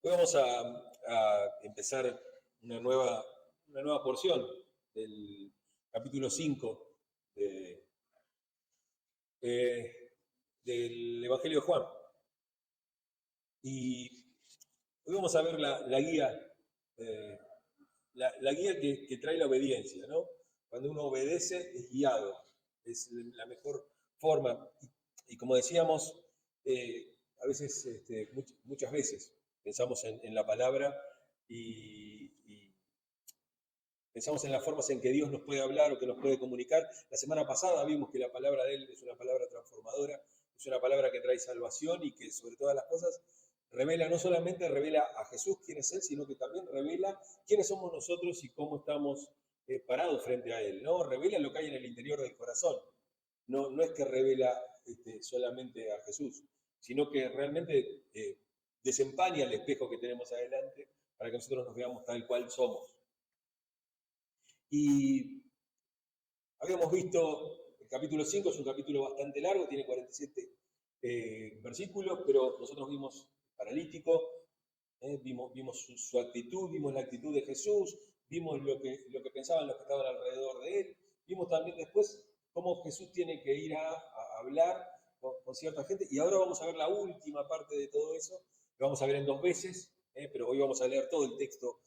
Hoy vamos a empezar una nueva porción del capítulo 5 del Evangelio de Juan. Y hoy vamos a ver la guía, la guía que trae la obediencia, ¿no? Cuando uno obedece es guiado, es la mejor forma. Y como decíamos, a veces, muchas veces, pensamos en la palabra y pensamos en las formas en que Dios nos puede hablar o que nos puede comunicar. La semana pasada vimos que la palabra de Él es una palabra transformadora, es una palabra que trae salvación y que sobre todas las cosas revela, no solamente revela a Jesús quién es Él, sino que también revela quiénes somos nosotros y cómo estamos parados frente a Él, ¿no? Revela lo que hay en el interior del corazón. No es que revela solamente a Jesús, sino que realmente desempaña el espejo que tenemos adelante para que nosotros nos veamos tal cual somos. Y habíamos visto el capítulo 5, es un capítulo bastante largo, tiene 47 versículos, pero nosotros vimos paralítico, vimos su actitud, vimos la actitud de Jesús, vimos lo que pensaban los que estaban alrededor de él, vimos también después cómo Jesús tiene que ir a hablar con cierta gente, y ahora vamos a ver la última parte de todo eso, lo vamos a ver en 2 veces, pero hoy vamos a leer todo el texto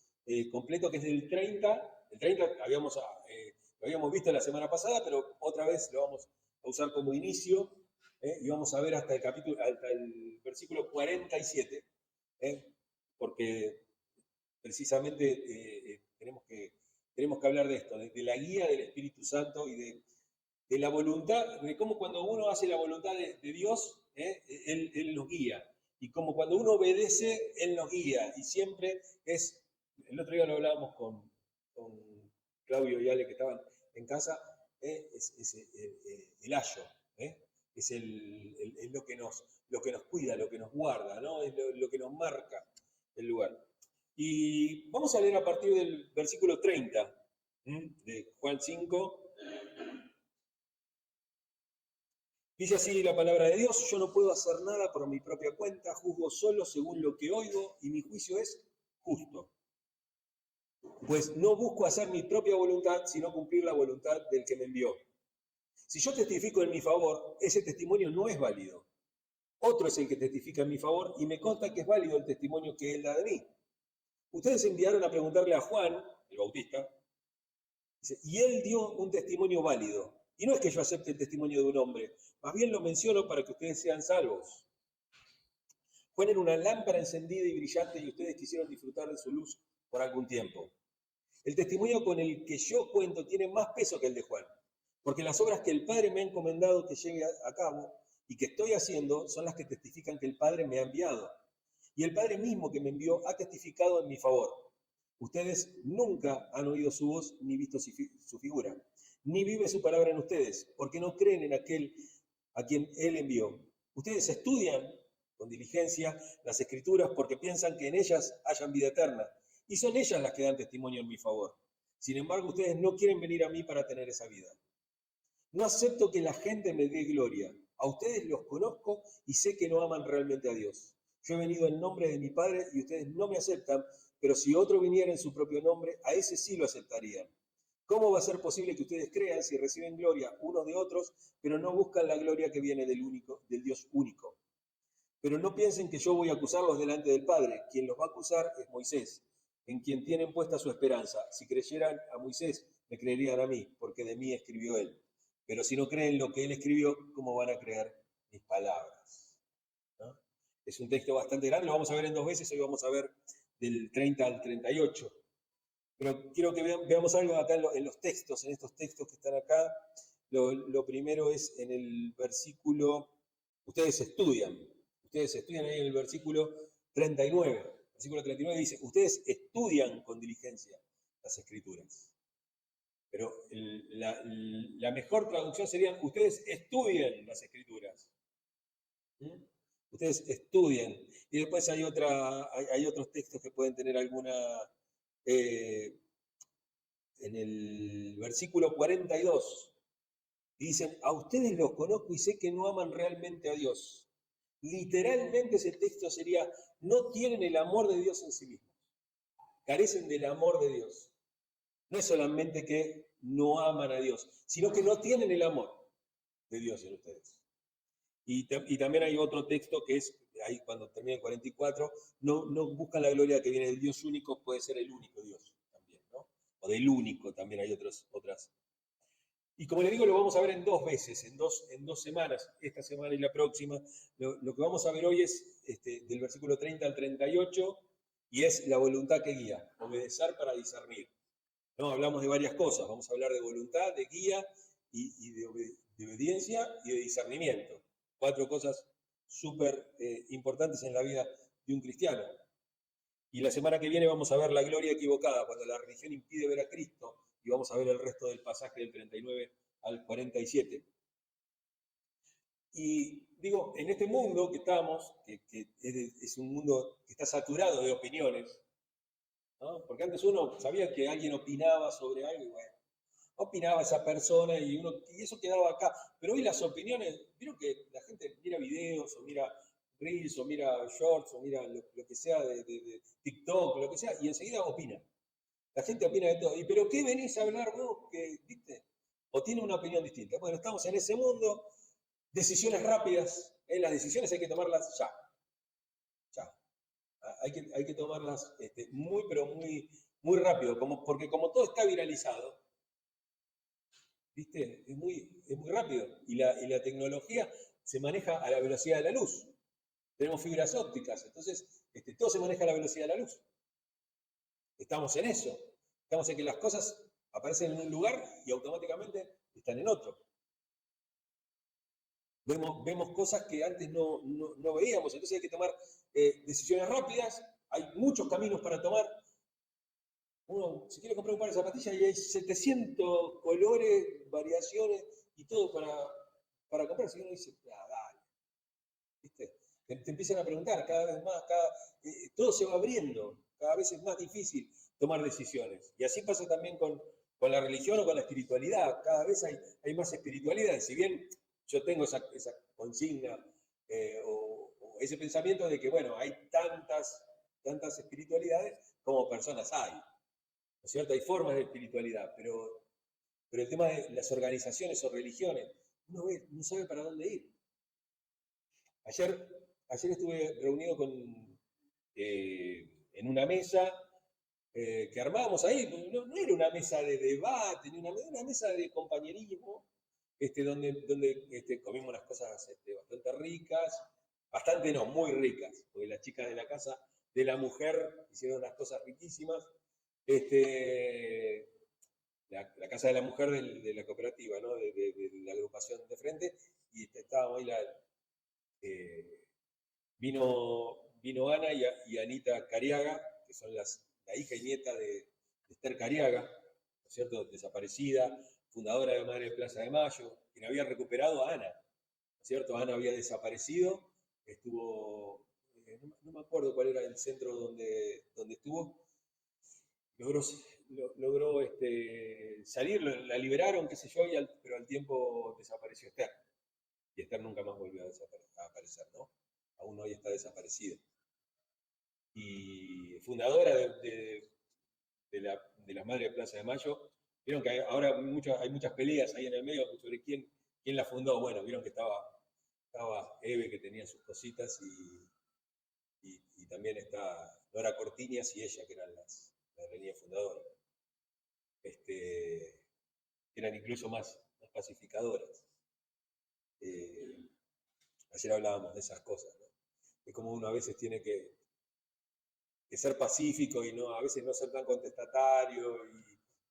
completo, que es del 30. El 30 lo habíamos visto la semana pasada, pero otra vez lo vamos a usar como inicio, y vamos a ver hasta el versículo 47, porque precisamente tenemos que hablar de esto, de la guía del Espíritu Santo y de la voluntad, de cómo cuando uno hace la voluntad de Dios, Él nos guía. Y como cuando uno obedece, Él nos guía. Y siempre el otro día lo hablábamos con Claudio y Ale que estaban en casa, es el ayo, es lo que nos cuida, lo que nos guarda, ¿no? Es lo que nos marca el lugar. Y vamos a leer a partir del versículo 30 de Juan 5. Dice así la palabra de Dios: yo no puedo hacer nada por mi propia cuenta, juzgo solo según lo que oigo y mi juicio es justo. Pues no busco hacer mi propia voluntad, sino cumplir la voluntad del que me envió. Si yo testifico en mi favor, ese testimonio no es válido. Otro es el que testifica en mi favor y me consta que es válido el testimonio que él da de mí. Ustedes enviaron a preguntarle a Juan, el Bautista, y él dio un testimonio válido. Y no es que yo acepte el testimonio de un hombre, más bien lo menciono para que ustedes sean salvos. Juan era una lámpara encendida y brillante y ustedes quisieron disfrutar de su luz por algún tiempo. El testimonio con el que yo cuento tiene más peso que el de Juan, porque las obras que el Padre me ha encomendado que lleve a cabo y que estoy haciendo son las que testifican que el Padre me ha enviado. Y el Padre mismo que me envió ha testificado en mi favor. Ustedes nunca han oído su voz ni visto su figura, ni vive su palabra en ustedes, porque no creen en aquel a quien Él envió. Ustedes estudian con diligencia las Escrituras porque piensan que en ellas hayan vida eterna, y son ellas las que dan testimonio en mi favor. Sin embargo, ustedes no quieren venir a mí para tener esa vida. No acepto que la gente me dé gloria. A ustedes los conozco y sé que no aman realmente a Dios. Yo he venido en nombre de mi Padre y ustedes no me aceptan, pero si otro viniera en su propio nombre, a ese sí lo aceptarían. ¿Cómo va a ser posible que ustedes crean si reciben gloria unos de otros, pero no buscan la gloria que viene del Dios único? Pero no piensen que yo voy a acusarlos delante del Padre. Quien los va a acusar es Moisés, en quien tienen puesta su esperanza. Si creyeran a Moisés, me creerían a mí, porque de mí escribió él. Pero si no creen lo que él escribió, ¿cómo van a creer mis palabras? ¿No? Es un texto bastante grande, lo vamos a ver en 2 veces, hoy vamos a ver del 30 al 38. Pero quiero que veamos algo acá en los textos, en estos textos que están acá. Lo primero es en el versículo, ustedes estudian ahí en el versículo 39. El versículo 39 dice: ustedes estudian con diligencia las Escrituras. Pero la mejor traducción sería: ustedes estudien las Escrituras. ¿Mm? Ustedes estudian. Y después hay otros textos que pueden tener alguna... en el versículo 42, dicen: a ustedes los conozco y sé que no aman realmente a Dios. Literalmente ese texto sería, no tienen el amor de Dios en sí mismos, carecen del amor de Dios. No es solamente que no aman a Dios, sino que no tienen el amor de Dios en ustedes. Y también hay otro texto que es, ahí cuando termina el 44, no buscan la gloria que viene del Dios único, puede ser el único Dios también, ¿no? O del único también hay otras. Y como les digo, lo vamos a ver en 2 veces, en dos semanas, esta semana y la próxima. Lo que vamos a ver hoy es del versículo 30 al 38, y es la voluntad que guía, obedecer para discernir. ¿No? Hablamos de varias cosas, vamos a hablar de voluntad, de guía y de obediencia y de discernimiento. 4 cosas súper importantes en la vida de un cristiano. Y la semana que viene vamos a ver la gloria equivocada, cuando la religión impide ver a Cristo, y vamos a ver el resto del pasaje del 39 al 47. Y digo, en este mundo que estamos, que es un mundo que está saturado de opiniones, ¿no? Porque antes uno sabía que alguien opinaba sobre algo y bueno, opinaba esa persona y eso quedaba acá. Pero hoy las opiniones, vieron que la gente mira videos o mira reels o mira shorts o mira lo que sea de TikTok, lo que sea, y enseguida opina. La gente opina de todo. ¿Y pero qué venís a hablar vos? Que, ¿viste? O tiene una opinión distinta. Bueno, estamos en ese mundo, decisiones rápidas. Las decisiones hay que tomarlas ya. Ya. Hay que tomarlas muy, pero muy rápido, porque como todo está viralizado, ¿viste? Es muy rápido. Y la tecnología se maneja a la velocidad de la luz. Tenemos fibras ópticas, entonces todo se maneja a la velocidad de la luz. Estamos en eso. Estamos en que las cosas aparecen en un lugar y automáticamente están en otro. Vemos cosas que antes no veíamos, entonces hay que tomar decisiones rápidas. Hay muchos caminos para tomar. Uno, si quiere comprar un par de zapatillas, y hay 700 colores, variaciones y todo para comprar. Si uno dice, dale, ¿viste? Te empiezan a preguntar cada vez más, todo se va abriendo, cada vez es más difícil tomar decisiones. Y así pasa también con la religión o con la espiritualidad. Cada vez hay más espiritualidad. Si bien yo tengo esa consigna o ese pensamiento de que, bueno, hay tantas espiritualidades como personas hay. ¿No es cierto? Hay formas de espiritualidad, pero el tema de las organizaciones o religiones, no sabe para dónde ir. Ayer estuve reunido en una mesa que armábamos ahí, no era una mesa de debate, ni una mesa de compañerismo, donde comimos unas cosas bastante ricas, bastante no, muy ricas, porque las chicas de la casa de la mujer hicieron unas cosas riquísimas. La casa de la mujer de la cooperativa, ¿no? de la agrupación de frente, y estábamos ahí, vino Ana y Anita Cariaga, que son la hija y nieta de Esther Cariaga, ¿no es cierto? Desaparecida, fundadora de Madre de Plaza de Mayo, quien había recuperado a Ana, ¿no es cierto? Ana había desaparecido, estuvo, no me acuerdo cuál era el centro donde estuvo, logró salir, la liberaron, qué sé yo, pero al tiempo desapareció Esther. Y Esther nunca más volvió a aparecer, ¿no? Aún hoy está desaparecida. Y fundadora de las Madres de Plaza de Mayo. Vieron que ahora hay muchas peleas ahí en el medio sobre quién la fundó. Bueno, vieron que estaba Eve, que tenía sus cositas, y también está Nora Cortiñas y ella, que eran las líneas fundadoras. Eran incluso más pacificadoras. Ayer hablábamos de esas cosas, ¿no? De cómo uno a veces tiene que ser pacífico y a veces no ser tan contestatario,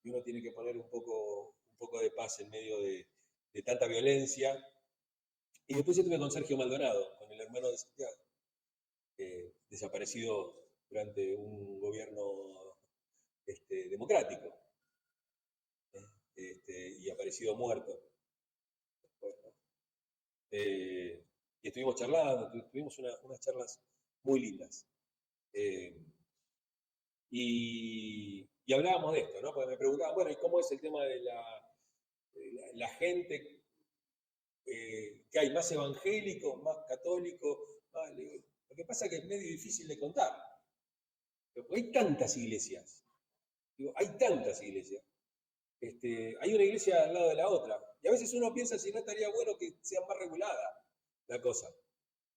y uno tiene que poner un poco de paz en medio de tanta violencia. Y después estuve con Sergio Maldonado, con el hermano de Santiago, desaparecido durante un gobierno democrático, y aparecido muerto. Bueno, y estuvimos charlando, tuvimos unas charlas muy lindas. Y hablábamos de esto, ¿no? Porque me preguntaban, bueno, ¿y cómo es el tema de la gente que hay? ¿Más evangélicos, más católicos, Ah, le digo, lo que pasa es que es medio difícil de contar. Porque hay tantas iglesias. Digo, hay tantas iglesias. Hay una iglesia al lado de la otra. Y a veces uno piensa si no estaría bueno que sea más regulada la cosa,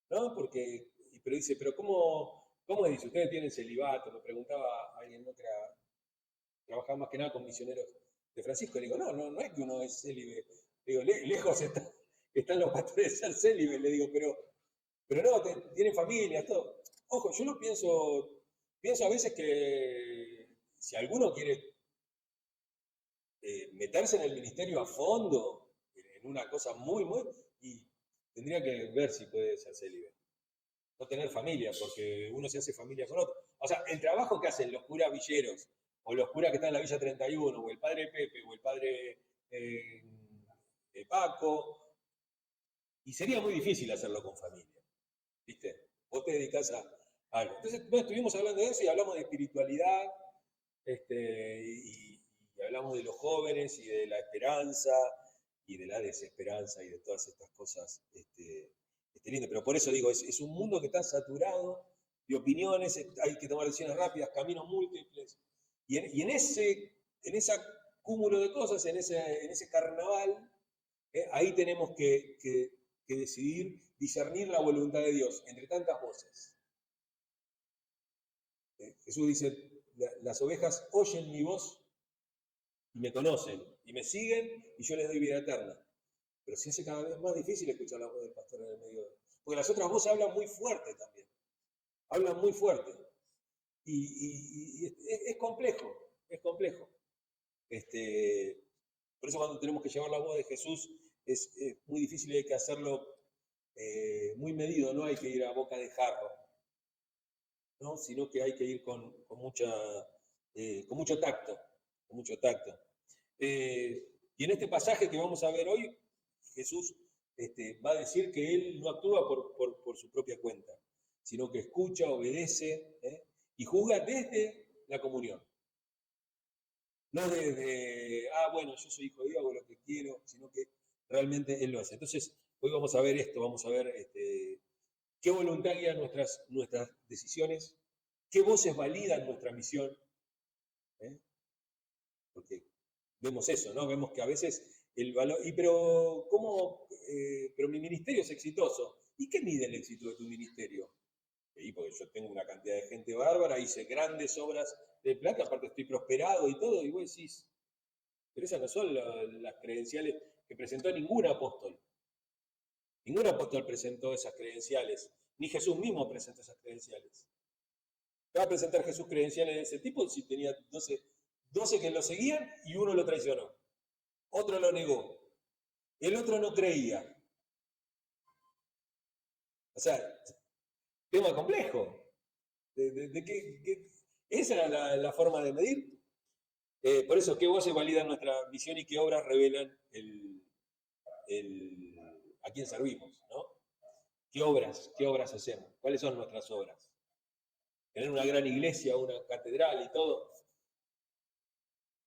¿no? Pero dice, pero ¿cómo es? Dice, ustedes tienen celibato, me preguntaba alguien, ¿no? Que trabajaba más que nada con misioneros de Francisco. Le digo, no es que uno es célibe. Le digo, lejos están los pastores de ser célibes, le digo, pero no, tienen familia, todo. Ojo, yo lo pienso a veces que si alguno quiere meterse en el ministerio a fondo, en una cosa y tendría que ver si puede ser célibe. No tener familia, porque uno se hace familia con otro. O sea, el trabajo que hacen los curas villeros, o los curas que están en la Villa 31, o el padre Pepe, o el padre eh, Paco, y sería muy difícil hacerlo con familia, ¿viste? Vos te dedicás a algo. Entonces, bueno, estuvimos hablando de eso y hablamos de espiritualidad, y hablamos de los jóvenes y de la esperanza y de la desesperanza y de todas estas cosas lindas. Pero por eso digo, es un mundo que está saturado de opiniones, hay que tomar decisiones rápidas, caminos múltiples. Y en ese cúmulo de cosas, en ese carnaval, ahí tenemos que decidir, discernir la voluntad de Dios entre tantas voces. Jesús dice, las ovejas oyen mi voz y me conocen, y me siguen, y yo les doy vida eterna. Pero se hace cada vez más difícil escuchar la voz del pastor en el medio de... Porque las otras voces hablan muy fuerte también. Hablan muy fuerte. Y es complejo, es complejo. Por eso cuando tenemos que llevar la voz de Jesús es muy difícil y hay que hacerlo muy medido, no hay que ir a boca de jarro, ¿no? Sino que hay que ir con mucho tacto, con mucho tacto. Y en este pasaje que vamos a ver hoy, Jesús va a decir que él no actúa por su propia cuenta, sino que escucha, obedece, y juzga desde la comunión. No desde, bueno, yo soy hijo de Dios, hago lo que quiero, sino que realmente Él lo hace. Entonces, hoy vamos a ver esto, vamos a ver qué voluntad guía nuestras decisiones, qué voces validan nuestra misión, ¿eh? Porque vemos eso, ¿no? Vemos que a veces el valor, pero ¿cómo? Pero mi ministerio es exitoso. ¿Y qué mide el éxito de tu ministerio? Y porque yo tengo una cantidad de gente bárbara, hice grandes obras de plata, aparte estoy prosperado y todo, y vos decís, pero esas no son las credenciales que presentó ningún apóstol. Ningún apóstol presentó esas credenciales, ni Jesús mismo presentó esas credenciales. ¿Qué va a presentar Jesús credenciales de ese tipo si tenía 12 que lo seguían y uno lo traicionó? Otro lo negó. El otro no creía. O sea, tema complejo. ¿Esa era la forma de medir? Por eso, ¿qué voces validan nuestra misión y qué obras revelan a quién servimos? ¿No? ¿Qué obras hacemos? ¿Cuáles son nuestras obras? ¿Tener una gran iglesia, una catedral y todo?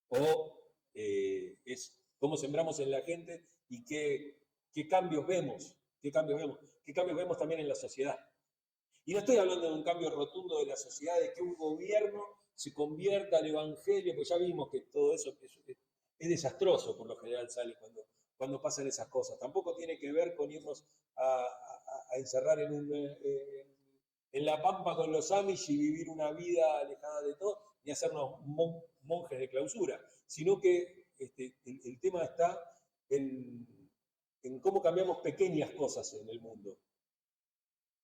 ¿O es cómo sembramos en la gente y qué cambios vemos? ¿Qué cambios vemos? ¿Qué cambios vemos también en la sociedad? Y no estoy hablando de un cambio rotundo de la sociedad, de que un gobierno se convierta al evangelio, pues ya vimos que todo eso es desastroso, por lo general sale cuando pasan esas cosas. Tampoco tiene que ver con irnos a encerrar en la pampa con los Amish y vivir una vida alejada de todo, ni hacernos monjes de clausura, sino que el tema está en cómo cambiamos pequeñas cosas en el mundo.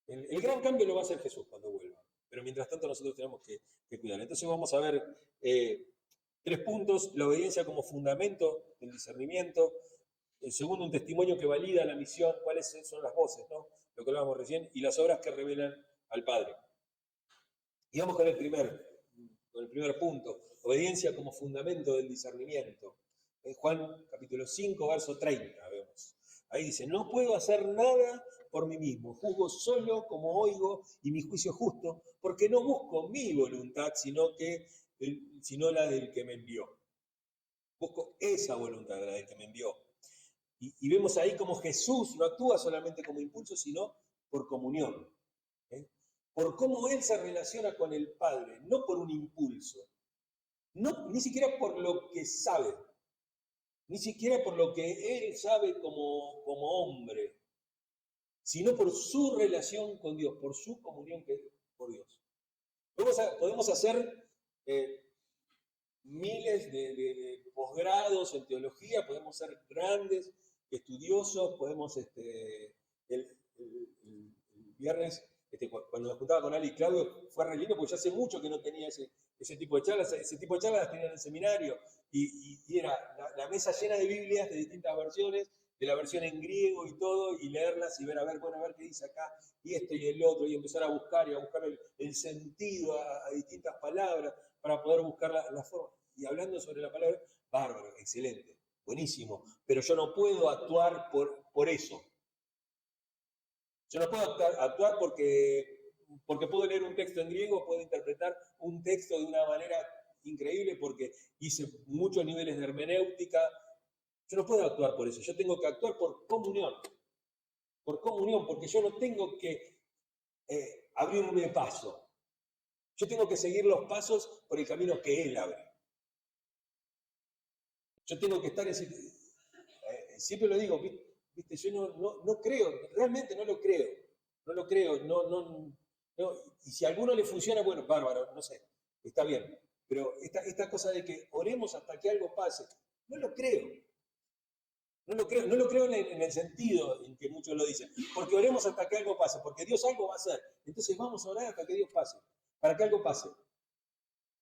El gran cambio lo va a hacer Jesús cuando vuelva, pero mientras tanto nosotros tenemos que cuidar. Entonces vamos a ver 3 puntos: la obediencia como fundamento del discernimiento, el segundo, un testimonio que valida la misión, cuáles son las voces, ¿no? Lo que hablábamos recién, y las obras que revelan al Padre. Y vamos con el primer punto, obediencia como fundamento del discernimiento. En Juan capítulo 5, verso 30, vemos. Ahí dice, no puedo hacer nada por mí mismo, juzgo solo como oigo y mi juicio es justo, porque no busco mi voluntad, sino la del que me envió. Busco esa voluntad, la del que me envió. Y vemos ahí como Jesús no actúa solamente como impulso, sino por comunión. por cómo él se relaciona con el Padre, no por un impulso, ni siquiera por lo que sabe, ni siquiera por lo que él sabe como hombre, sino por su relación con Dios, por su comunión por Dios. Podemos hacer miles de posgrados en teología, podemos ser grandes estudiosos, podemos, el viernes, cuando nos juntaba con Ali y Claudio, fue re lindo porque ya hace mucho que no tenía ese tipo de charlas. Ese tipo de charlas las tenía en el seminario, y era la mesa llena de Biblias de distintas versiones, de la versión en griego y todo, y leerlas y ver, a ver qué dice acá, y esto y el otro, y empezar a buscar el sentido a distintas palabras para poder buscar la forma. Y hablando sobre la palabra, bárbaro, excelente, buenísimo, pero yo no puedo actuar por eso. Yo no puedo actuar porque puedo leer un texto en griego, puedo interpretar un texto de una manera increíble porque hice muchos niveles de hermenéutica. Yo no puedo actuar por eso, yo tengo que actuar por comunión, porque yo no tengo que abrirme paso. Yo tengo que seguir los pasos por el camino que Él abre. Yo tengo que estar en siempre lo digo, ¿viste? Yo no creo, realmente no lo creo. No lo creo, no. Y si a alguno le funciona, bueno, bárbaro, no sé, está bien. Pero esta cosa de que oremos hasta que algo pase, no lo creo. No lo creo en el sentido en que muchos lo dicen. Porque oremos hasta que algo pase, porque Dios algo va a hacer. Entonces vamos a orar hasta que Dios pase, para que algo pase.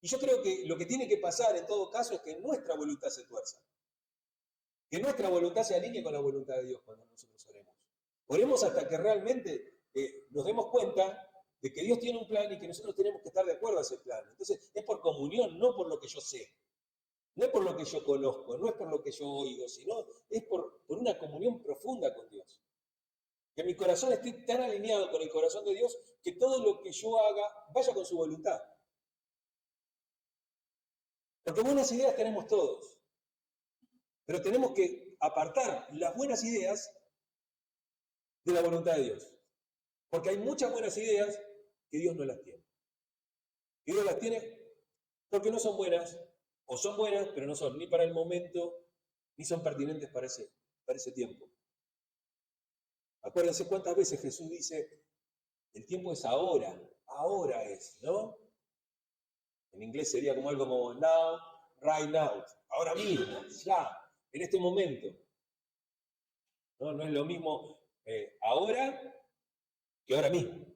Y yo creo que lo que tiene que pasar en todo caso es que nuestra voluntad se tuerza. Que nuestra voluntad se alinee con la voluntad de Dios cuando nosotros oremos. Oremos hasta que realmente nos demos cuenta de que Dios tiene un plan y que nosotros tenemos que estar de acuerdo a ese plan. Entonces es por comunión, no por lo que yo sé. No es por lo que yo conozco, no es por lo que yo oigo, sino es por una comunión profunda con Dios. Que mi corazón esté tan alineado con el corazón de Dios que todo lo que yo haga vaya con su voluntad. Porque buenas ideas tenemos todos. Pero tenemos que apartar las buenas ideas de la voluntad de Dios. Porque hay muchas buenas ideas que Dios no las tiene. Y Dios las tiene porque no son buenas, o son buenas, pero no son ni para el momento, ni son pertinentes para ese tiempo. Acuérdense cuántas veces Jesús dice, el tiempo es ahora es, ¿no? En inglés sería como algo como now, right now, ahora mismo, ya, en este momento. No es lo mismo ahora que ahora mismo.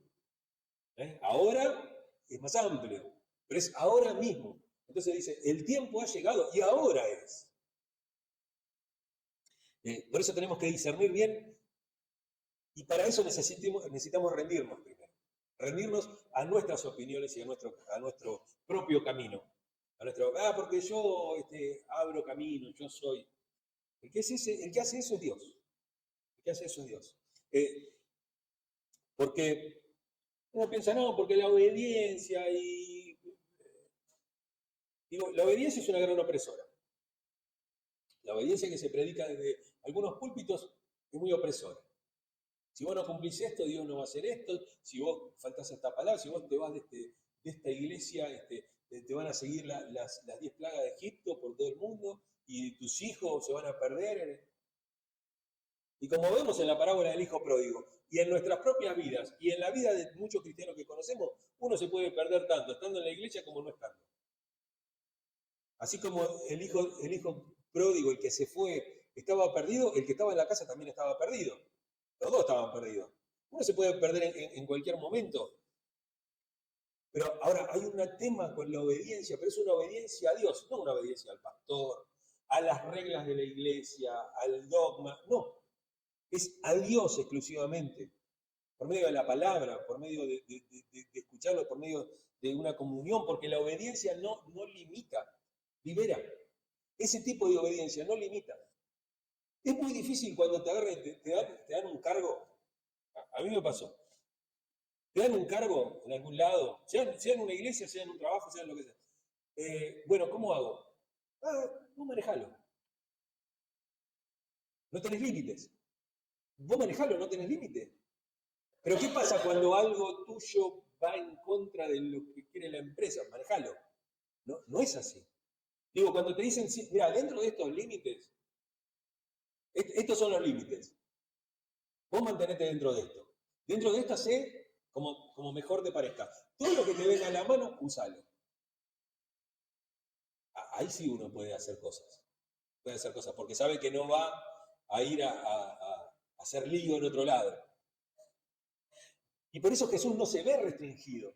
Ahora es más amplio, pero es ahora mismo. Entonces dice, el tiempo ha llegado y ahora es. Por eso tenemos que discernir bien, y para eso necesitamos rendirnos primero. Rendirnos a nuestras opiniones y a nuestro propio camino. Porque yo abro camino, yo soy. El que hace eso es Dios. El que hace eso es Dios. Porque uno piensa, no, porque la obediencia la obediencia es una gran opresora. La obediencia que se predica desde algunos púlpitos es muy opresora. Si vos no cumplís esto, Dios no va a hacer esto. Si vos faltás a esta palabra, si vos te vas de esta iglesia, te van a seguir las 10 plagas de Egipto por todo el mundo y tus hijos se van a perder. Y como vemos en la parábola del hijo pródigo, y en nuestras propias vidas, y en la vida de muchos cristianos que conocemos, uno se puede perder tanto estando en la iglesia como no estando. Así como el hijo pródigo, el que se fue, estaba perdido, el que estaba en la casa también estaba perdido. Los dos estaban perdidos. Uno se puede perder en cualquier momento. Pero ahora hay un tema con la obediencia, pero es una obediencia a Dios, no una obediencia al pastor, a las reglas de la iglesia, al dogma, no. Es a Dios exclusivamente, por medio de la palabra, por medio de escucharlo, por medio de una comunión, porque la obediencia no limita, libera. Ese tipo de obediencia no limita. Es muy difícil cuando te agarran, te dan un cargo. A mí me pasó. Te dan un cargo en algún lado, sea en una iglesia, sea en un trabajo, sea en lo que sea. Bueno, ¿cómo hago? Vos manejalo. No tenés límites. Vos manejalo, no tenés límites. Pero ¿qué pasa cuando algo tuyo va en contra de lo que quiere la empresa, manejalo. No, no es así. Digo, cuando te dicen, mira, dentro de estos límites, estos son los límites. Vos mantenete dentro de esto. Dentro de esto sé como mejor te parezca. Todo lo que te venga a la mano, úsalo. Ahí sí uno puede hacer cosas. Puede hacer cosas, porque sabe que no va a ir a hacer lío en otro lado. Y por eso Jesús no se ve restringido.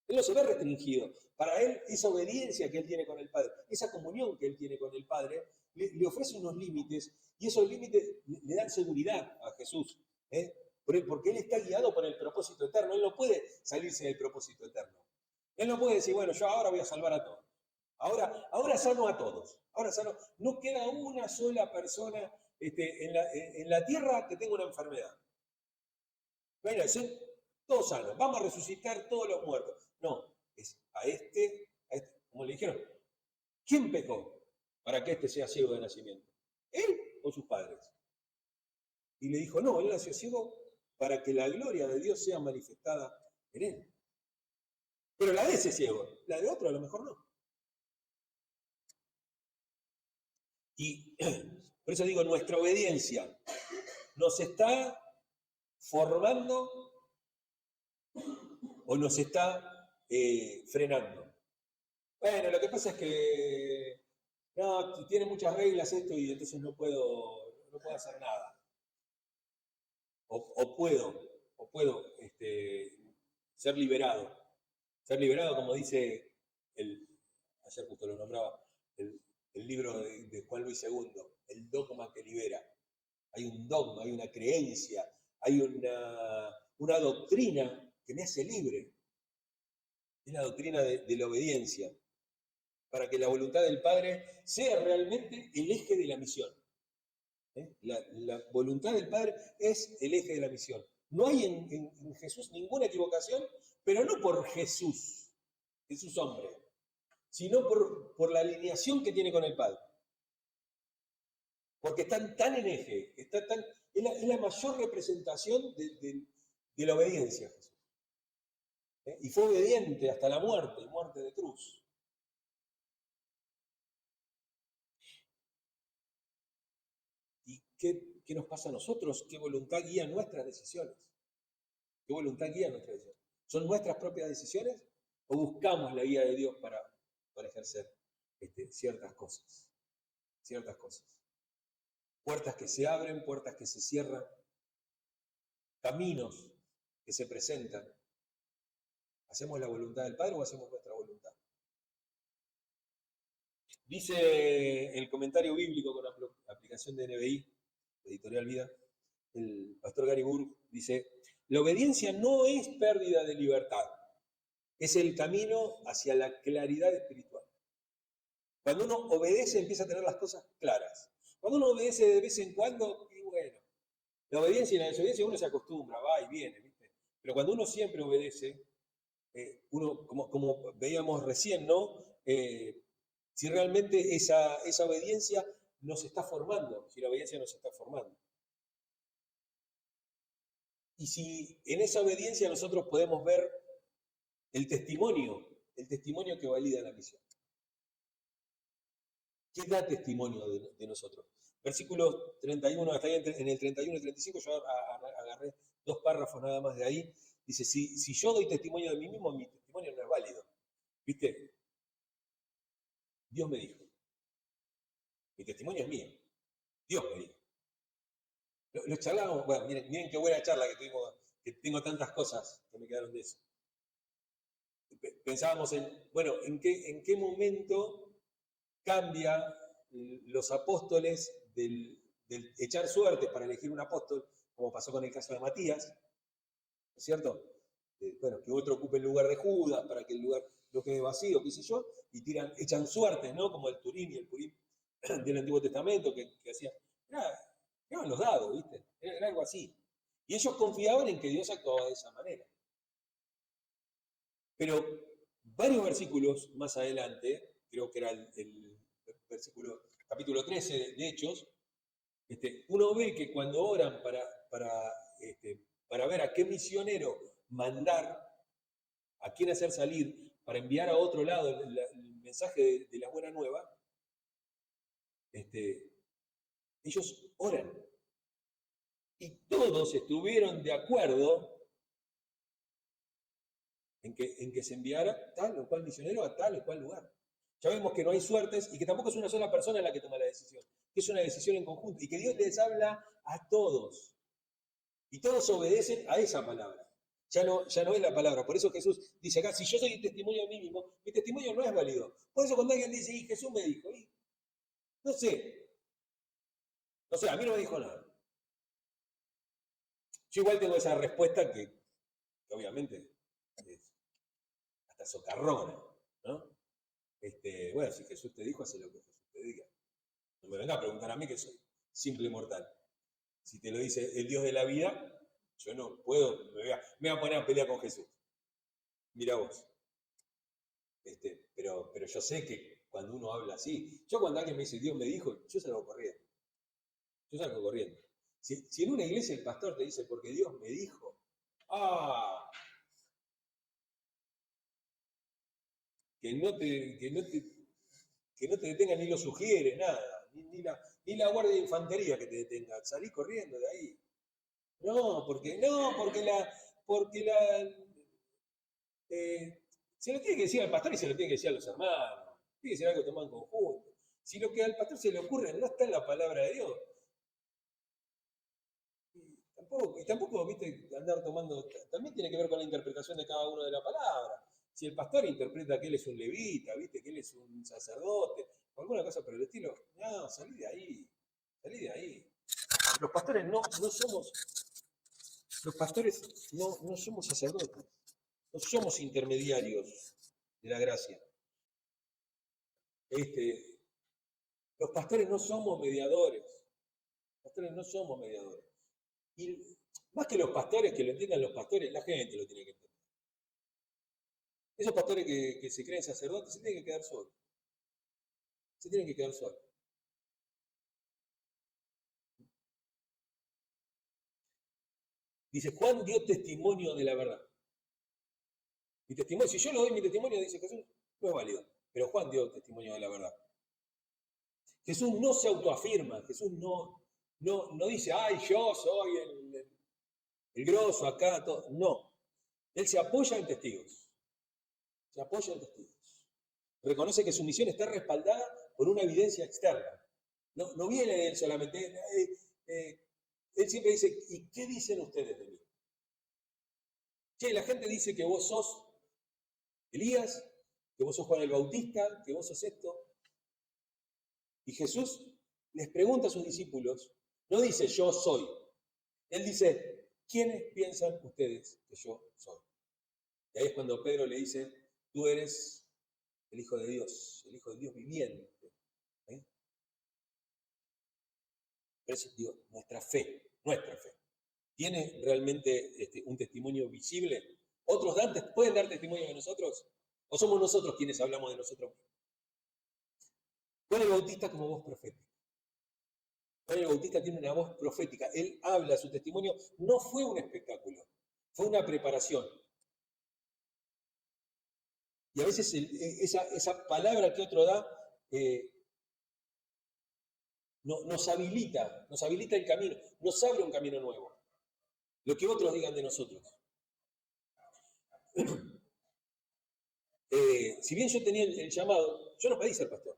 Él no se ve restringido. Para él, esa obediencia que él tiene con el Padre, esa comunión que él tiene con el Padre, le ofrece unos límites, y esos límites le dan seguridad a Jesús. Porque él está guiado por el propósito eterno. Él no puede salirse del propósito eterno. Él no puede decir, bueno, yo ahora voy a salvar a todos. Ahora sano a todos. Ahora sano. No queda una sola persona en la tierra que tenga una enfermedad. Bueno, todos sanos. Vamos a resucitar todos los muertos. No, es a este, como le dijeron, ¿quién pecó para que este sea ciego de nacimiento? ¿Él o sus padres? Y le dijo, no, él nació ciego para que la gloria de Dios sea manifestada en él. Pero la de ese ciego, la de otro a lo mejor no. Y por eso digo, nuestra obediencia nos está formando o nos está frenando. Bueno, lo que pasa es que no, tiene muchas reglas esto y entonces no puedo hacer nada. O puedo ser liberado. Ser liberado, como dice, ayer justo lo nombraba, el libro de Juan Luis II, el dogma que libera. Hay un dogma, hay una creencia, hay una doctrina que me hace libre. Es la doctrina de la obediencia, para que la voluntad del Padre sea realmente el eje de la misión. La voluntad del Padre es el eje de la misión. No hay en Jesús ninguna equivocación, pero no por Jesús hombre, sino por la alineación que tiene con el Padre. Porque están tan en eje, es la mayor representación de la obediencia a Jesús. Y fue obediente hasta la muerte de cruz. ¿Y qué nos pasa a nosotros? ¿Qué voluntad guía nuestras decisiones? ¿Qué voluntad guía nuestras decisiones? ¿Son nuestras propias decisiones o buscamos la guía de Dios para ejercer ciertas cosas? Ciertas cosas. Puertas que se abren, puertas que se cierran, caminos que se presentan. ¿Hacemos la voluntad del Padre o hacemos nuestra voluntad? Dice el comentario bíblico con la aplicación de NBI, Editorial Vida, el pastor Gary Burke dice, la obediencia no es pérdida de libertad, es el camino hacia la claridad espiritual. Cuando uno obedece empieza a tener las cosas claras. Cuando uno obedece de vez en cuando, y bueno, la obediencia y la desobediencia uno se acostumbra, va y viene, ¿viste? Pero cuando uno siempre obedece, uno, como veíamos recién, ¿no? Si realmente esa obediencia nos está formando, si la obediencia nos está formando. Y si en esa obediencia nosotros podemos ver el testimonio que valida la misión. ¿Qué da testimonio de nosotros? Versículos 31, hasta ahí en el 31 y 35, yo agarré 2 párrafos nada más de ahí. Dice, si yo doy testimonio de mí mismo, mi testimonio no es válido. ¿Viste? Dios me dijo. Mi testimonio es mío. Dios me dijo. Lo charlábamos, bueno, miren qué buena charla que tuvimos, que tengo tantas cosas que me quedaron de eso. Pensábamos ¿en qué momento cambia los apóstoles del echar suerte para elegir un apóstol, como pasó con el caso de Matías, ¿no es cierto? Que otro ocupe el lugar de Judas para que el lugar no quede vacío, qué sé yo, y echan suertes, ¿no? Como el Turín y el Purín del Antiguo Testamento, que hacían, eran los dados, ¿viste? Era algo así. Y ellos confiaban en que Dios actuaba de esa manera. Pero varios versículos más adelante, creo que era el versículo, capítulo 13 de Hechos, uno ve que cuando oran para ver a qué misionero mandar, a quién hacer salir para enviar a otro lado el mensaje de la buena nueva, ellos oran. Y todos estuvieron de acuerdo en que se enviara tal o cual misionero a tal o cual lugar. Ya vemos que no hay suertes y que tampoco es una sola persona la que toma la decisión, que es una decisión en conjunto y que Dios les habla a todos. Y todos obedecen a esa palabra. Ya no es la palabra. Por eso Jesús dice acá, si yo soy testimonio a mí mismo, mi testimonio no es válido. Por eso cuando alguien dice, y Jesús me dijo, y, no sé, a mí no me dijo nada. Yo igual tengo esa respuesta que obviamente es hasta socarrona, ¿no? Bueno, si Jesús te dijo, hace lo que Jesús te diga. No me venga a preguntar a mí que soy simple mortal. Si te lo dice el Dios de la vida, yo no puedo, me voy a poner a pelear con Jesús. Mira vos. Pero yo sé que cuando uno habla así, yo cuando alguien me dice Dios me dijo, yo salgo corriendo. Yo salgo corriendo. Si en una iglesia el pastor te dice porque Dios me dijo, que no te detenga ni lo sugiere, nada, ni la guardia de infantería que te detenga, salí corriendo de ahí. Porque se lo tiene que decir al pastor y se lo tiene que decir a los hermanos, tiene que ser algo tomado en conjunto. Si lo que al pastor se le ocurre no está en la palabra de Dios, y tampoco, viste, andar tomando, también tiene que ver con la interpretación de cada uno de la palabra. Si el pastor interpreta que él es un levita, viste, que él es un sacerdote, o alguna cosa por el estilo, no, salí de ahí. Los pastores no somos, no somos sacerdotes, no somos intermediarios de la gracia. Los pastores no somos mediadores. Y más que los pastores, que lo entiendan los pastores, la gente lo tiene que entender. Esos pastores que se creen sacerdotes se tienen que quedar solos. Dice, Juan dio testimonio de la verdad. Mi testimonio, si yo lo doy mi testimonio, dice Jesús, no es válido. Pero Juan dio testimonio de la verdad. Jesús no se autoafirma, Jesús no dice, ay, yo soy el grosso acá, todo. No. Él se apoya en testigos. Reconoce que su misión está respaldada por una evidencia externa. No viene él solamente. Él siempre dice, ¿y qué dicen ustedes de mí? Che, la gente dice que vos sos Elías, que vos sos Juan el Bautista, que vos sos esto. Y Jesús les pregunta a sus discípulos, no dice yo soy. Él dice, ¿quiénes piensan ustedes que yo soy? Y ahí es cuando Pedro le dice, tú eres el Hijo de Dios, el Hijo del Dios viviente. Pero eso, digo, nuestra fe. ¿Tiene realmente un testimonio visible? ¿Otros pueden dar testimonio de nosotros? ¿O somos nosotros quienes hablamos de nosotros mismos? Juan el Bautista como voz profética. Juan el Bautista tiene una voz profética. Él habla, su testimonio no fue un espectáculo, fue una preparación. Y a veces esa palabra que otro da nos habilita el camino, nos abre un camino nuevo. Lo que otros digan de nosotros. Si bien yo tenía el llamado, yo no pedí ser pastor.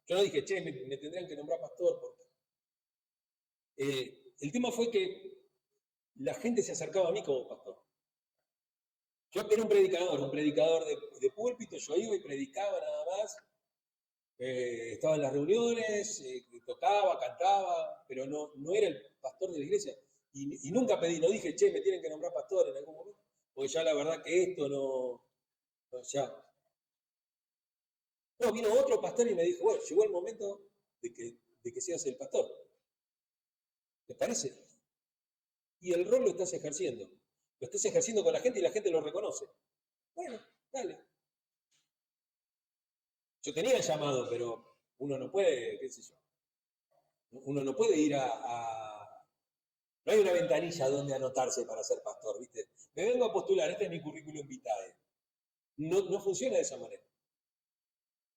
Yo no dije, che, me tendrían que nombrar pastor. El tema fue que la gente se acercaba a mí como pastor. Yo era un predicador de púlpito, yo iba y predicaba nada más. Estaba en las reuniones, tocaba, cantaba, pero no era el pastor de la iglesia. Y nunca pedí, no dije, che, me tienen que nombrar pastor en algún momento, porque ya la verdad que esto ya. No, vino otro pastor y me dijo, bueno, llegó el momento de que seas el pastor. ¿Te parece? Y el rol lo estás ejerciendo. Lo estás ejerciendo con la gente y la gente lo reconoce. Bueno, dale. Yo tenía el llamado, pero uno no puede, qué sé yo. Uno no puede ir no hay una ventanilla donde anotarse para ser pastor, ¿viste? Me vengo a postular, este es mi currículum vitae. no funciona de esa manera.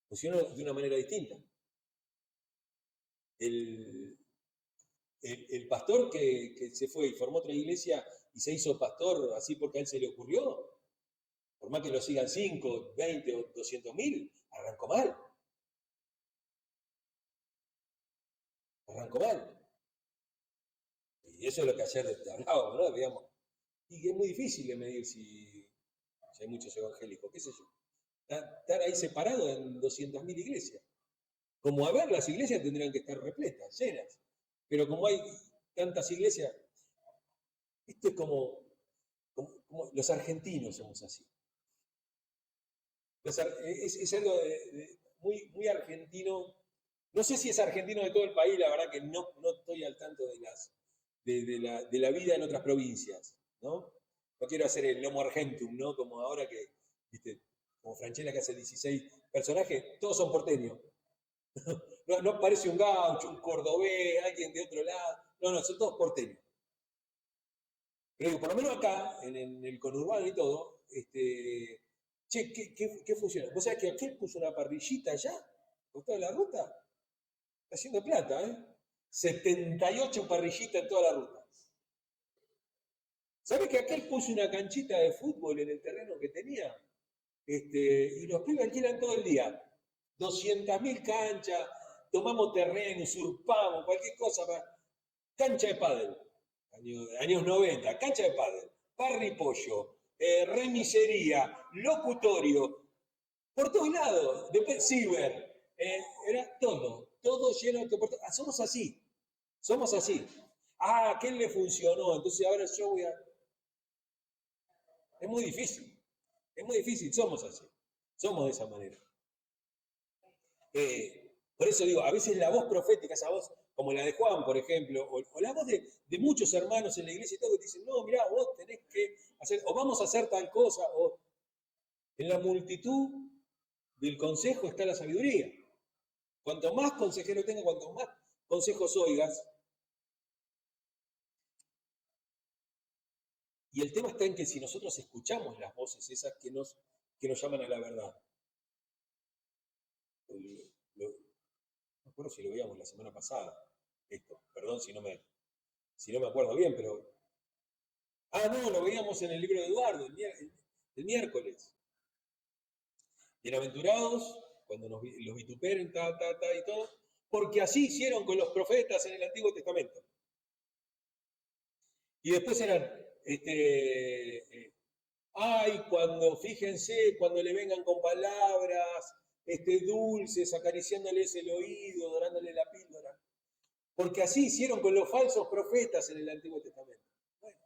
Funciona de una manera distinta. El pastor que se fue y formó otra iglesia y se hizo pastor así porque a él se le ocurrió, por más que lo sigan 5, 20 o 200.000, arrancó mal. Arrancó mal. Y eso es lo que ayer te hablábamos, ¿no? Digamos. Y es muy difícil de medir si hay muchos evangélicos, qué sé yo. Estar ahí separado en 200.000 iglesias. Como a ver, las iglesias tendrían que estar repletas, llenas. Pero como hay tantas iglesias, esto es como los argentinos somos así. Es algo muy, muy argentino. No sé si es argentino de todo el país, la verdad que no estoy al tanto de la vida en otras provincias, ¿no? No quiero hacer el Homo Argentum, ¿no? Como ahora que, viste, como Franchella que hace 16 personajes, todos son porteños. No parece un gaucho, un cordobés, alguien de otro lado. No, son todos porteños. Pero digo, por lo menos acá, en el conurbano y todo, che, ¿qué funciona? ¿Vos sabés que aquel puso una parrillita allá, al costado de la ruta? Está haciendo plata, ¿eh? 78 parrillitas en toda la ruta. ¿Sabés que aquel puso una canchita de fútbol en el terreno que tenía? Y los pibes alquilan todo el día. 200.000 canchas, tomamos terreno, usurpamos, cualquier cosa. Cancha de pádel, años 90, cancha de pádel, parripollo, remisería, locutorio, por todos lados, después ciber, era todo lleno de... somos así. Ah, ¿a quién le funcionó? Entonces ahora yo voy a... Es muy difícil, somos así, somos de esa manera. Por eso digo, a veces la voz profética, esa voz como la de Juan, por ejemplo, o la voz de muchos hermanos en la iglesia y todo, que te dicen, no, mirá, vos tenés que hacer, o vamos a hacer tal cosa, o en la multitud del consejo está la sabiduría. Cuanto más consejero tengas, cuanto más consejos oigas, y el tema está en que si nosotros escuchamos las voces esas que nos llaman a la verdad, no me acuerdo si lo veíamos la semana pasada, esto, perdón si no me acuerdo bien, pero... Ah, no, lo veíamos en el libro de Eduardo, el miércoles. Bienaventurados, cuando los vituperen, y todo, porque así hicieron con los profetas en el Antiguo Testamento. Y después eran, fíjense, cuando le vengan con palabras dulces, acariciándoles el oído, dorándole la píldora. Porque así hicieron con los falsos profetas en el Antiguo Testamento. Bueno,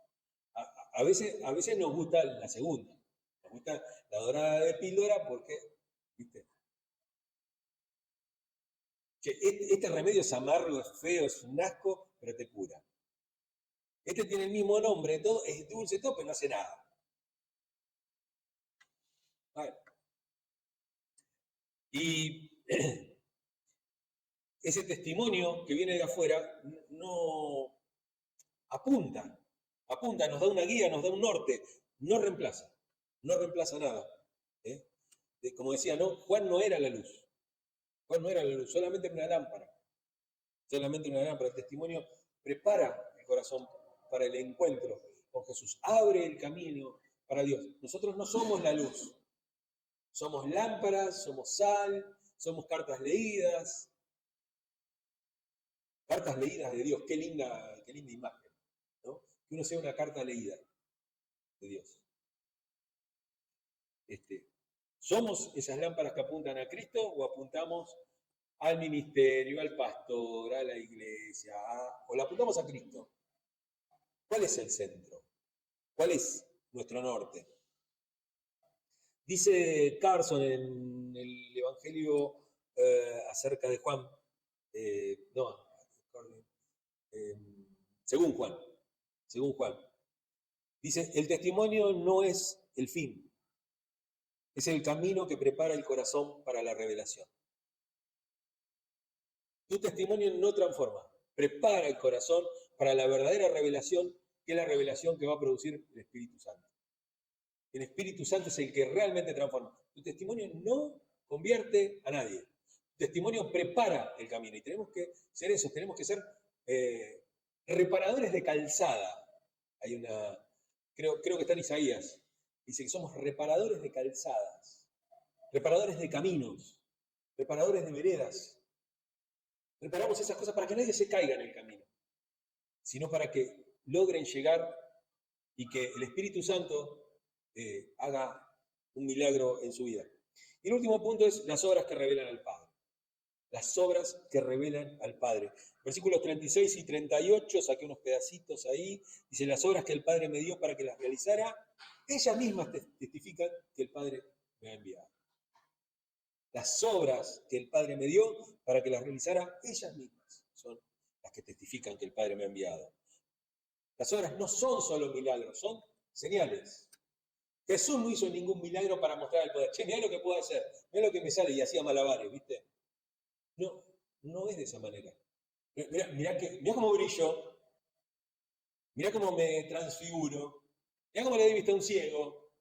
a veces nos gusta la segunda. Nos gusta la dorada de píldora porque, ¿viste? Este remedio es amargo, es feo, es un asco, pero te cura. Este tiene el mismo nombre, todo, es dulce, todo, pero no hace nada. Bueno. Y ese testimonio que viene de afuera no apunta, nos da una guía, nos da un norte, no reemplaza nada. ¿eh? Como decía, ¿no? Juan no era la luz, solamente una lámpara. Solamente una lámpara. El testimonio prepara el corazón para el encuentro con Jesús, abre el camino para Dios. Nosotros no somos la luz, somos lámparas, somos sal, somos cartas leídas. Cartas leídas de Dios, qué linda imagen, ¿no? Que uno sea una carta leída de Dios. ¿Somos esas lámparas que apuntan a Cristo o apuntamos al ministerio, al pastor, a la iglesia, o la apuntamos a Cristo? ¿Cuál es el centro? ¿Cuál es nuestro norte? Dice Carson en el Evangelio acerca de Juan, según Juan, dice, el testimonio no es el fin, es el camino que prepara el corazón para la revelación. Tu testimonio no transforma, prepara el corazón para la verdadera revelación, que es la revelación que va a producir el Espíritu Santo. El Espíritu Santo es el que realmente transforma. Tu testimonio no convierte a nadie. Tu testimonio prepara el camino. Y tenemos que ser eso, tenemos que ser reparadores de calzada. Hay una, creo que está en Isaías, dice que somos reparadores de calzadas, reparadores de caminos, reparadores de veredas. Reparamos esas cosas para que nadie se caiga en el camino, sino para que logren llegar y que el Espíritu Santo haga un milagro en su vida. Y el último punto es las obras que revelan al Padre. Las obras que revelan al Padre. Versículos 36 y 38, saqué unos pedacitos ahí, dice, las obras que el Padre me dio para que las realizara, ellas mismas testifican que el Padre me ha enviado. Las obras que el Padre me dio para que las realizara, ellas mismas son las que testifican que el Padre me ha enviado. Las obras no son solo milagros, son señales. Jesús no hizo ningún milagro para mostrar el poder. Che, mirá lo que puedo hacer, mirá lo que me sale, y hacía malabares, ¿viste? No, no es de esa manera. Mirá cómo brillo, mirá cómo me transfiguro, mirá cómo le doy vista a un ciego,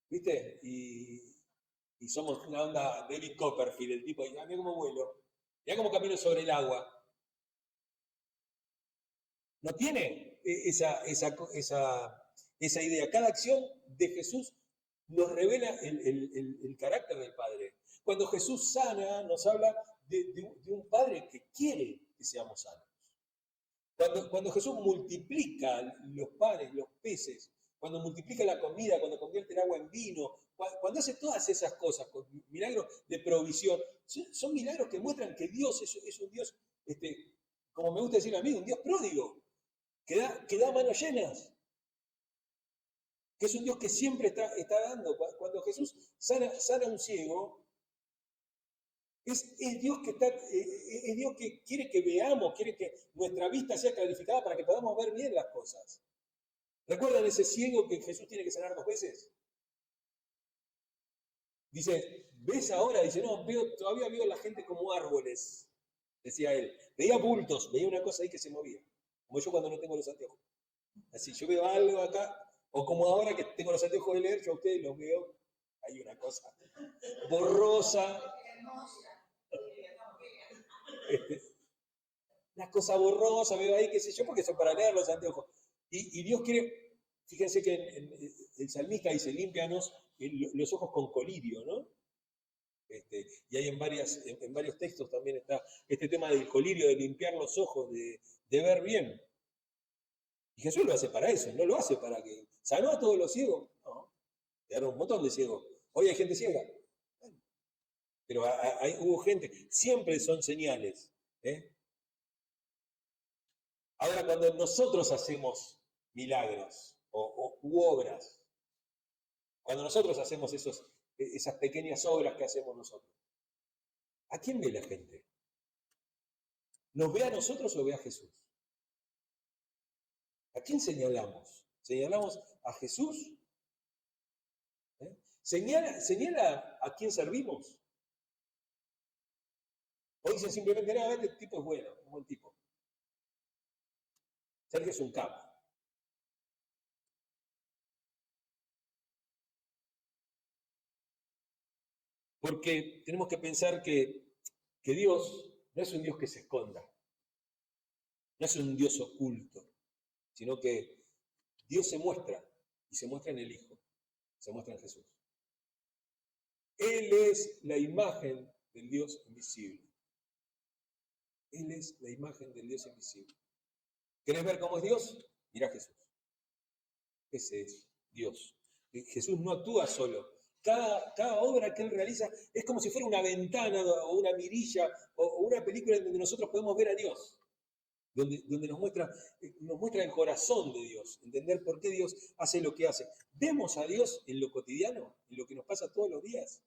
¿viste? Y somos una onda David Copperfield, el tipo, mirá cómo vuelo, mirá cómo camino sobre el agua. No tiene esa idea. Cada acción de Jesús nos revela el carácter del Padre. Cuando Jesús sana, nos habla de un Padre que quiere que seamos sanos. Cuando Jesús multiplica los panes, los peces, cuando multiplica la comida, cuando convierte el agua en vino, cuando hace todas esas cosas, con milagros de provisión, son milagros que muestran que Dios es un Dios, como me gusta decir a mí, un Dios pródigo, que da manos llenas, que es un Dios que siempre está dando. Cuando Jesús sana a un ciego, es Dios es Dios que quiere que veamos, quiere que nuestra vista sea clarificada para que podamos ver bien las cosas. ¿Recuerdan ese ciego que Jesús tiene que sanar 2 veces? Dice, ¿ves ahora? Dice, no, todavía veo a la gente como árboles, decía él. Veía bultos, veía una cosa ahí que se movía, como yo cuando no tengo los anteojos. Así, yo veo algo acá, o como ahora que tengo los anteojos de leer, yo a ustedes los veo, hay una cosa borrosa. Una cosa borrosa, veo ahí, qué sé yo, porque son para leer los anteojos. Y Dios quiere, fíjense que el salmista dice, límpianos los ojos con colirio, ¿no? Y hay en varios textos también está este tema del colirio, de limpiar los ojos, de ver bien. Y Jesús lo hace para eso, no lo hace para que sanó a todos los ciegos. No, quedaron un montón de ciegos. Hoy hay gente ciega. Bueno, pero hubo gente, siempre son señales. Ahora, cuando nosotros hacemos milagros u obras, cuando nosotros hacemos esas pequeñas obras que hacemos nosotros, ¿a quién ve la gente? ¿Nos ve a nosotros o ve a Jesús? ¿A quién señalamos? ¿Señalamos a Jesús? ¿Señala a quién servimos? O dicen simplemente, nada, este tipo es bueno, es un buen tipo. Sergio es un capo. Porque tenemos que pensar que Dios no es un Dios que se esconda, no es un Dios oculto, sino que Dios se muestra, y se muestra en el Hijo, se muestra en Jesús. Él es la imagen del Dios invisible. Él es la imagen del Dios invisible. ¿Querés ver cómo es Dios? Mirá a Jesús. Ese es Dios. Jesús no actúa solo. Cada obra que Él realiza es como si fuera una ventana o una mirilla o una película en donde nosotros podemos ver a Dios. Donde nos muestra el corazón de Dios, entender por qué Dios hace lo que hace. ¿Vemos a Dios en lo cotidiano, en lo que nos pasa todos los días?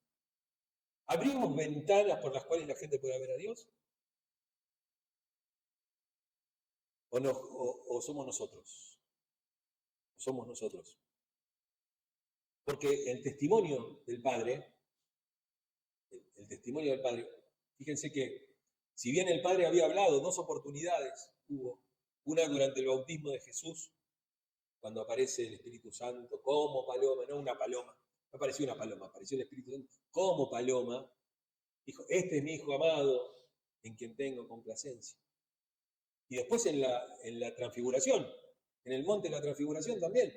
¿Abrimos ventanas por las cuales la gente pueda ver a Dios? ¿O somos nosotros? Somos nosotros. Porque el testimonio del Padre, fíjense que si bien el Padre había hablado, 2 oportunidades hubo, una durante el bautismo de Jesús, cuando aparece el Espíritu Santo como paloma, no una paloma, no apareció una paloma, apareció el Espíritu Santo como paloma, dijo, este es mi Hijo amado, en quien tengo complacencia. Y después en la transfiguración, en el monte de la transfiguración también,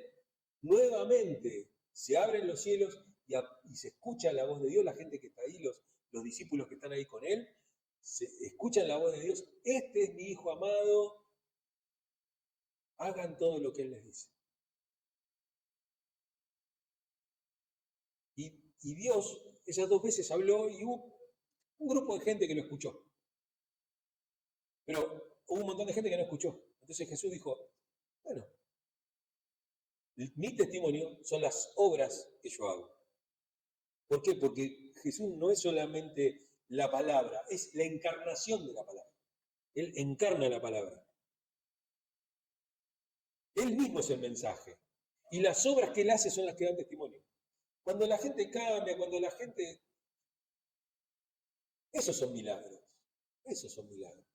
nuevamente se abren los cielos y se escucha la voz de Dios, la gente que está ahí, los discípulos que están ahí con él, se escuchan la voz de Dios, este es mi Hijo amado, hagan todo lo que Él les dice. Y Dios esas 2 veces habló y hubo un grupo de gente que lo escuchó. Pero hubo un montón de gente que no escuchó. Entonces Jesús dijo, bueno, mi testimonio son las obras que yo hago. ¿Por qué? Porque Jesús no es solamente la palabra, es la encarnación de la palabra. Él encarna la palabra. Él mismo es el mensaje. Y las obras que Él hace son las que dan testimonio. Cuando la gente cambia, cuando la gente... Esos son milagros. Esos son milagros.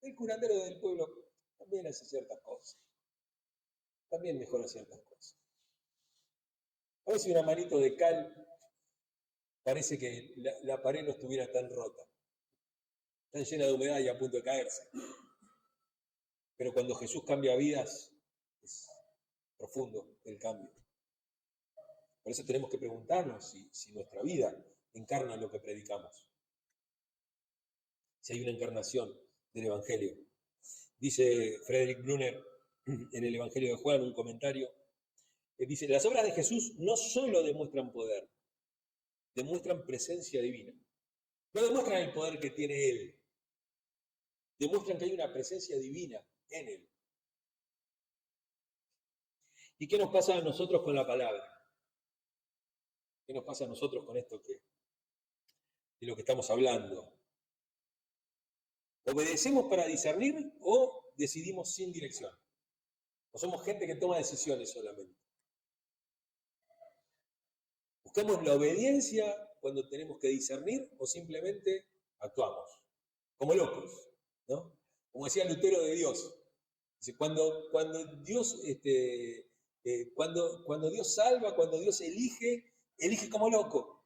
El curandero del pueblo también hace ciertas cosas. También mejora ciertas cosas. A veces una manito de cal parece que la pared no estuviera tan rota. Tan llena de humedad y a punto de caerse. Pero cuando Jesús cambia vidas, es profundo el cambio. Por eso tenemos que preguntarnos si nuestra vida encarna lo que predicamos. Si hay una encarnación del Evangelio. Dice Frederick Brunner en el Evangelio de Juan, un comentario, que dice, las obras de Jesús no solo demuestran poder, demuestran presencia divina. No demuestran el poder que tiene Él, demuestran que hay una presencia divina en Él. ¿Y qué nos pasa a nosotros con la palabra? ¿Qué nos pasa a nosotros con esto de lo que estamos hablando? ¿Obedecemos para discernir o decidimos sin dirección? ¿O somos gente que toma decisiones solamente? ¿Buscamos la obediencia cuando tenemos que discernir o simplemente actuamos? Como locos, ¿no? Como decía Lutero de Dios. Dice, cuando Dios, cuando Dios salva, cuando Dios elige, elige como loco.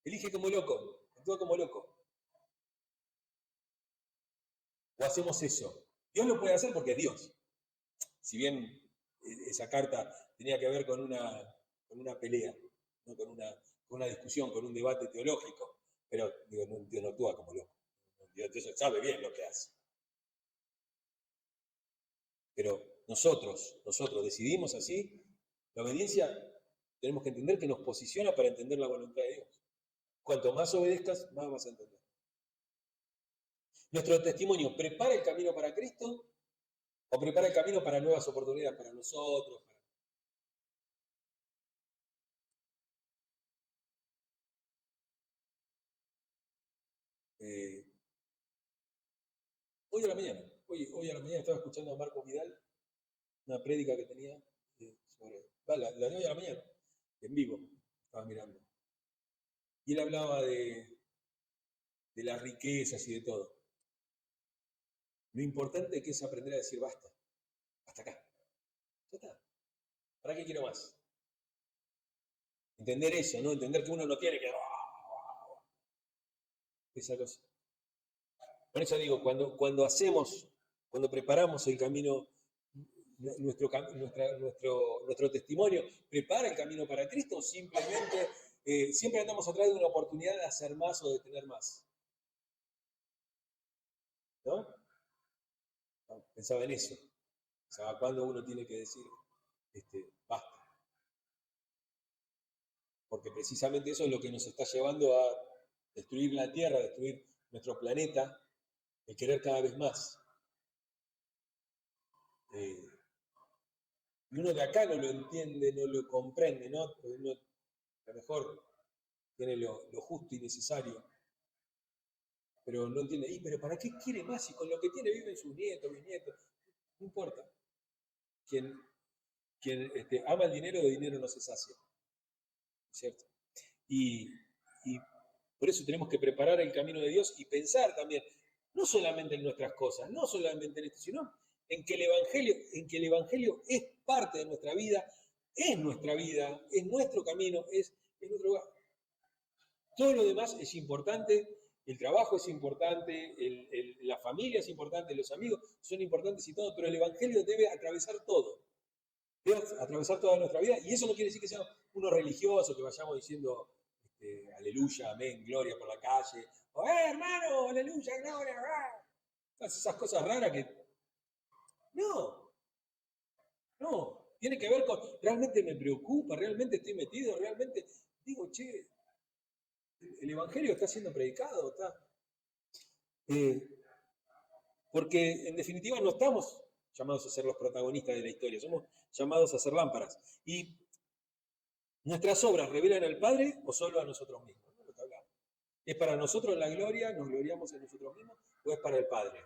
Elige como loco, actúa como loco. O hacemos eso. Dios lo puede hacer porque es Dios. Si bien esa carta tenía que ver con una pelea, ¿no? con una discusión, con un debate teológico, pero digo, Dios no actúa como loco. Dios sabe bien lo que hace. Pero nosotros decidimos así, la obediencia tenemos que entender que nos posiciona para entender la voluntad de Dios. Cuanto más obedezcas, más vas a entender. Nuestro testimonio prepara el camino para Cristo o prepara el camino para nuevas oportunidades para nosotros. Hoy a la mañana estaba escuchando a Marcos Vidal, una prédica que tenía sobre, la de hoy a la mañana, en vivo, estaba mirando. Y él hablaba de las riquezas y de todo. Lo importante que es aprender a decir basta, hasta acá, ya está. ¿Para qué quiero más? Entender eso, ¿no? Entender que uno no tiene que... Esa cosa. Por eso digo, cuando preparamos el camino, nuestro testimonio, prepara el camino para Cristo, simplemente siempre andamos atrás de una oportunidad de hacer más o de tener más. ¿No? Pensaba en eso. Pensaba cuándo uno tiene que decir, basta. Porque precisamente eso es lo que nos está llevando a destruir la Tierra, a destruir nuestro planeta, el querer cada vez más. Y uno de acá no lo entiende, no lo comprende, ¿no? Uno a lo mejor tiene lo justo y necesario, pero no entiende, pero ¿para qué quiere más? Si con lo que tiene viven sus nietos, bisnietos, no importa. Quien ama el dinero, de dinero no se sacia, ¿cierto? Y por eso tenemos que preparar el camino de Dios y pensar también, no solamente en nuestras cosas, no solamente en esto, sino en que el Evangelio es parte de nuestra vida, es nuestro camino, es nuestro lugar. Todo lo demás es importante, el trabajo es importante, la familia es importante, los amigos son importantes y todo, pero el Evangelio debe atravesar todo. Debe atravesar toda nuestra vida, y eso no quiere decir que sea uno religioso, que vayamos diciendo aleluya, amén, gloria por la calle, o hermano, aleluya, gloria, todas esas cosas raras que... No, tiene que ver con, realmente me preocupa, realmente estoy metido, realmente digo, che, el Evangelio está siendo predicado, porque en definitiva no estamos llamados a ser los protagonistas de la historia, somos llamados a ser lámparas. Y nuestras obras revelan al Padre o solo a nosotros mismos, ¿no? Lo que hablamos. ¿Es para nosotros la gloria, nos gloriamos en nosotros mismos, o es para el Padre?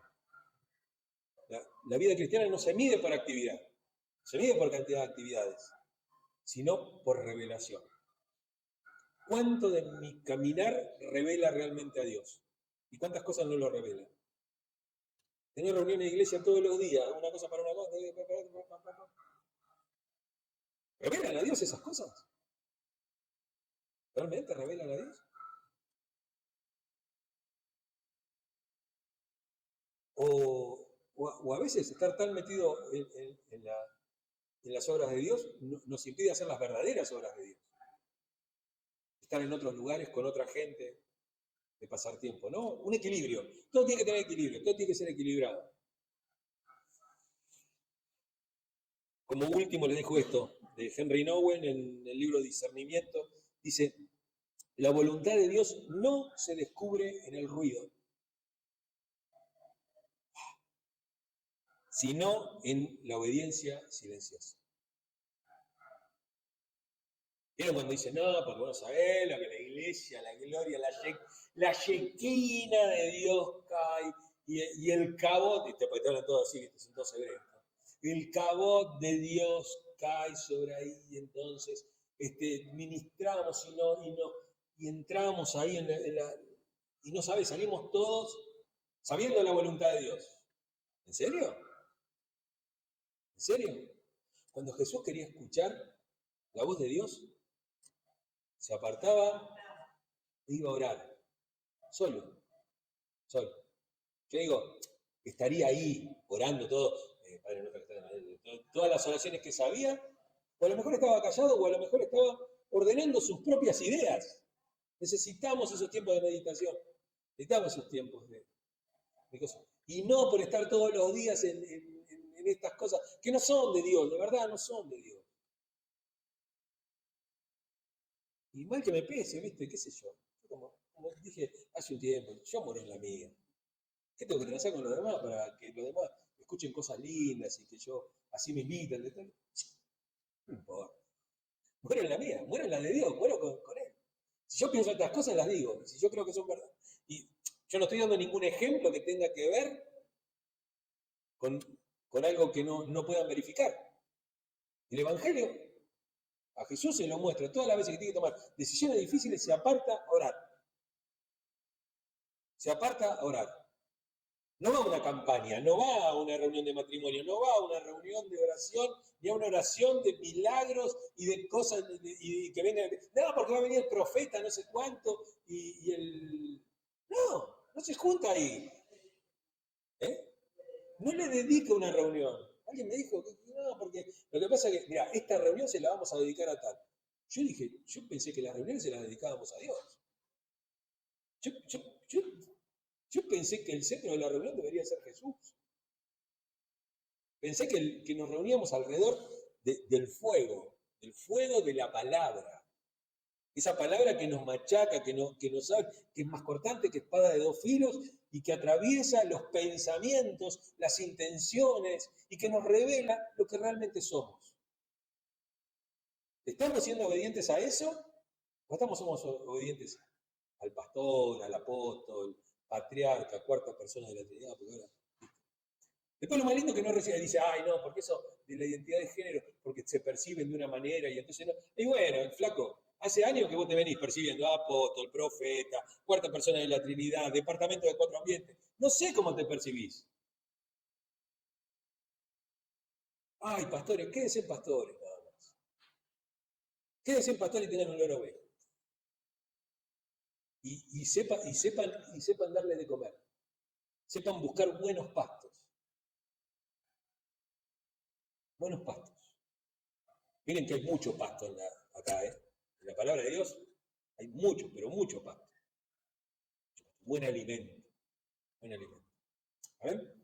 La vida cristiana no se mide por actividad, se mide por cantidad de actividades, sino por revelación. ¿Cuánto de mi caminar revela realmente a Dios? ¿Y cuántas cosas no lo revela? Tener reuniones de iglesia todos los días, una cosa para una cosa. ¿Revelan a Dios esas cosas? ¿Realmente revelan a Dios? O a veces estar tan metido en las obras de Dios nos impide hacer las verdaderas obras de Dios. Estar en otros lugares con otra gente, de pasar tiempo, ¿no? Un equilibrio. Todo tiene que tener equilibrio, todo tiene que ser equilibrado. Como último les dejo esto, de Henry Nouwen en el libro Discernimiento, dice, la voluntad de Dios no se descubre en el ruido, sino en la obediencia silenciosa. ¿Vieron cuando dicen, no, porque vos no sabés lo que la iglesia, la gloria, la shequina de Dios cae, y el cabot, y te hablan todo así, que son todos hebreos, ¿no? El cabot de Dios cae sobre ahí, y entonces ministramos y entramos ahí y no sabes, salimos todos sabiendo la voluntad de Dios. ¿En serio? ¿En serio? Cuando Jesús quería escuchar la voz de Dios, se apartaba e iba a orar. Solo. Yo digo, estaría ahí orando todo, Padre nuestro que estás en el cielo, todas las oraciones que sabía, o a lo mejor estaba callado, o a lo mejor estaba ordenando sus propias ideas. Necesitamos esos tiempos de meditación, necesitamos esos tiempos de cosas. Y no por estar todos los días en estas cosas que no son de Dios, de verdad no son de Dios. Y mal que me pese, ¿viste? ¿Qué sé yo? Como dije hace un tiempo, yo muero en la mía. ¿Qué tengo que transar con los demás para que los demás escuchen cosas lindas y que yo así me inviten? No importa. Muero en la mía, muero en la de Dios, muero con Él. Si yo pienso estas cosas, las digo. Si yo creo que son verdad. Y yo no estoy dando ningún ejemplo que tenga que ver con algo que no puedan verificar. El Evangelio a Jesús se lo muestra todas las veces que tiene que tomar decisiones difíciles, se aparta a orar. Se aparta a orar. No va a una campaña, no va a una reunión de matrimonio, no va a una reunión de oración, ni a una oración de milagros y de cosas, y que venga, no, porque va a venir el profeta, no sé cuánto, No se junta ahí. No le dedica una reunión. Alguien me dijo, no, porque lo que pasa es que, mira, esta reunión se la vamos a dedicar a tal. Yo pensé que las reuniones se las dedicábamos a Dios. Yo pensé que el centro de la reunión debería ser Jesús. Pensé que nos reuníamos alrededor del fuego de la palabra. Esa palabra que nos machaca, que nos sabe, que es más cortante que espada de dos filos y que atraviesa los pensamientos, las intenciones y que nos revela lo que realmente somos. ¿Estamos siendo obedientes a eso? ¿O somos obedientes al pastor, al apóstol, patriarca, cuarta persona de la Trinidad? Después lo más lindo que no recibe, dice, ay no, porque eso de la identidad de género, porque se perciben de una manera y entonces no. Y bueno, flaco, hace años que vos te venís percibiendo apóstol, profeta, cuarta persona de la Trinidad, departamento de cuatro ambientes. No sé cómo te percibís. Ay, pastores, quédense pastores nada más. Quédense pastores y tengan olor a oveja. Y sepan darle de comer. Sepan buscar buenos pastos. Buenos pastos. Miren que hay mucho pasto acá, ¿eh? En la palabra de Dios hay mucho, pero mucho pasto. Buen alimento. Buen alimento. ¿A ver?